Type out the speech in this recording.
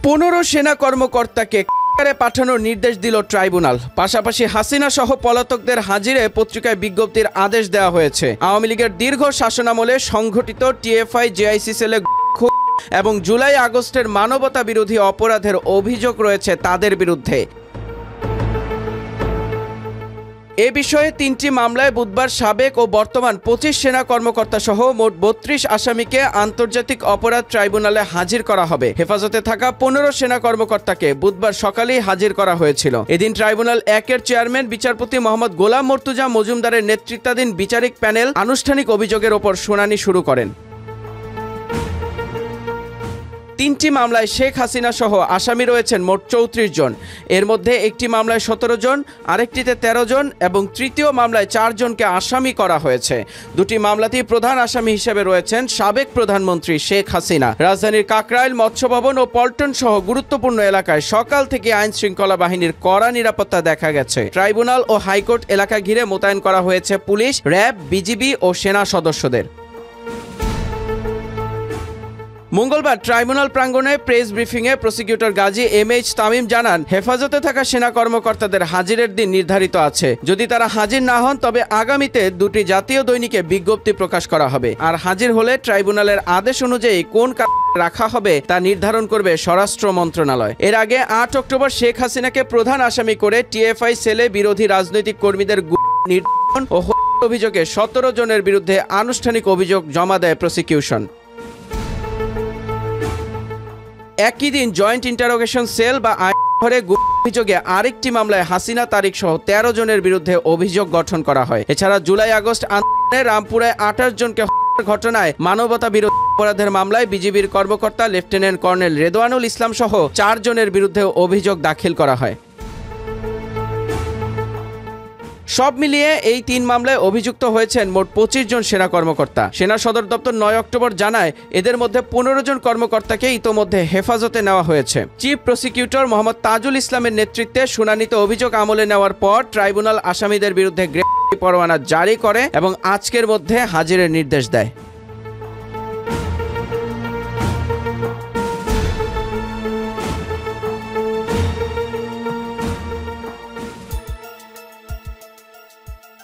15 সেনা কর্মকর্তাকে পাঠানোর নির্দেশ দিল ট্রাইব্যুনাল। পাশাপাশি হাসিনা সহ পলাতকদের হাজিরে পত্রিকায় বিজ্ঞপ্তির আদেশ দেওয়া হয়েছে। আওয়ামী লীগের দীর্ঘ শাসনামলে সংঘটিত টিএফআই জেআইসি সেলে এবং জুলাই আগস্টের মানবতা বিরোধী অপরাধের অভিযোগ রয়েছে তাদের বিরুদ্ধে। এ বিষয়ে 3টি মামলায় বুধবার সাবেক ও বর্তমান 25 সেনা কর্মকর্তা সহ মোট 32 আসামিকে আন্তর্জাতিক অপরাধ ট্রাইব্যুনালে হাজির করা হবে। হেফাজতে থাকা 15 সেনা কর্মকর্তাকে বুধবার সকালেই হাজির করা হয়েছিল। এদিন ট্রাইব্যুনাল 1-এর চেয়ারম্যান বিচারপতি মোহাম্মদ গোলাম মর্তুজা মজুমদারের নেতৃত্বাধীন বিচারিক প্যানেল আনুষ্ঠানিক অভিযোগের ওপর শুনানি শুরু করেন। 3টি মামলায় শেখ হাসিনা সহ আসামি রয়েছেন মোট 34 জন। এর মধ্যে একটি মামলায় 17 জন, আরেকটিতে 13 জন এবং তৃতীয় মামলায় 4 জনকে আসামি করা হয়েছে। দুটি মামলাতেই প্রধান আসামি হিসেবে রয়েছেন সাবেক প্রধানমন্ত্রী শেখ হাসিনা। রাজধানীর কাকরাইল, মৎস্য ভবন ও পল্টন সহ গুরুত্বপূর্ণ এলাকায় সকাল থেকে আইন শৃঙ্খলা বাহিনীর কড়া নিরাপত্তা দেখা গেছে। ট্রাইব্যুনাল ও হাইকোর্ট এলাকা ঘিরে মোতায়েন করা হয়েছে পুলিশ, র্যাব, বিজিবি ও সেনা সদস্যদের। মঙ্গলবার ট্রাইব্যুনাল প্রাঙ্গণে প্রেস ব্রিফিংয়ে প্রসিকিউটর গাজী এমএইচ তামিম জানান, হেফাজতে থাকা সেনা কর্মকর্তাদের হাজিরের দিন নির্ধারিত আছে। যদি তারা হাজির না হন তবে আগামীতে 2টি জাতীয় দৈনিকে বিজ্ঞপ্তি প্রকাশ করা হবে। আর হাজির হলে ট্রাইব্যুনালের আদেশ অনুযায়ী কোন রাখা হবে তা নির্ধারণ করবে স্বরাষ্ট্র মন্ত্রণালয়। এর আগে 8 অক্টোবর শেখ হাসিনাকে প্রধান আসামি করে টিএফআই সেলে বিরোধী রাজনৈতিক কর্মীদের নির্যাতন ও অভিযোগে 17 জনের বিরুদ্ধে আনুষ্ঠানিক অভিযোগ জমা দেয় প্রসিকিউশন। একই দিন জয়েন্ট ইন্টারোগেশন সেল বা ঘরে অভিযোগে আরেকটি মামলায় হাসিনা তারিক সহ 13 জনের বিরুদ্ধে অভিযোগ গঠন করা হয়। এছাড়া জুলাই আগস্ট আন্দোলনে রামপুরায় 28 জনকে ঘটনায় মানবতা বিরোধী অপরাধের মামলায় বিজিবির কর্মকর্তা লেফটেন্যান্ট কর্নেল রেদওয়ানুল ইসলাম সহ 4 জনের বিরুদ্ধে অভিযোগ দাখিল করা হয়। সব মিলিয়ে এই 3 মামলায় অভিযুক্ত হয়েছেন মোট 25 জন সেনা কর্মকর্তা। সেনা সদর দপ্তর 9 অক্টোবর জানায়, এদের মধ্যে 15 জন কর্মকর্তাকে ইতোমধ্যে হেফাজতে নেওয়া হয়েছে। চিফ প্রসিকিউটর মোহাম্মদ তাজুল ইসলামের নেতৃত্বে শুনানিতে অভিযোগ আমলে নেওয়ার পর ট্রাইব্যুনাল আসামিদের বিরুদ্ধে গ্রেপ্তারি পরোয়ানা জারি করে এবং আজকের মধ্যে হাজিরের নির্দেশ দেয়।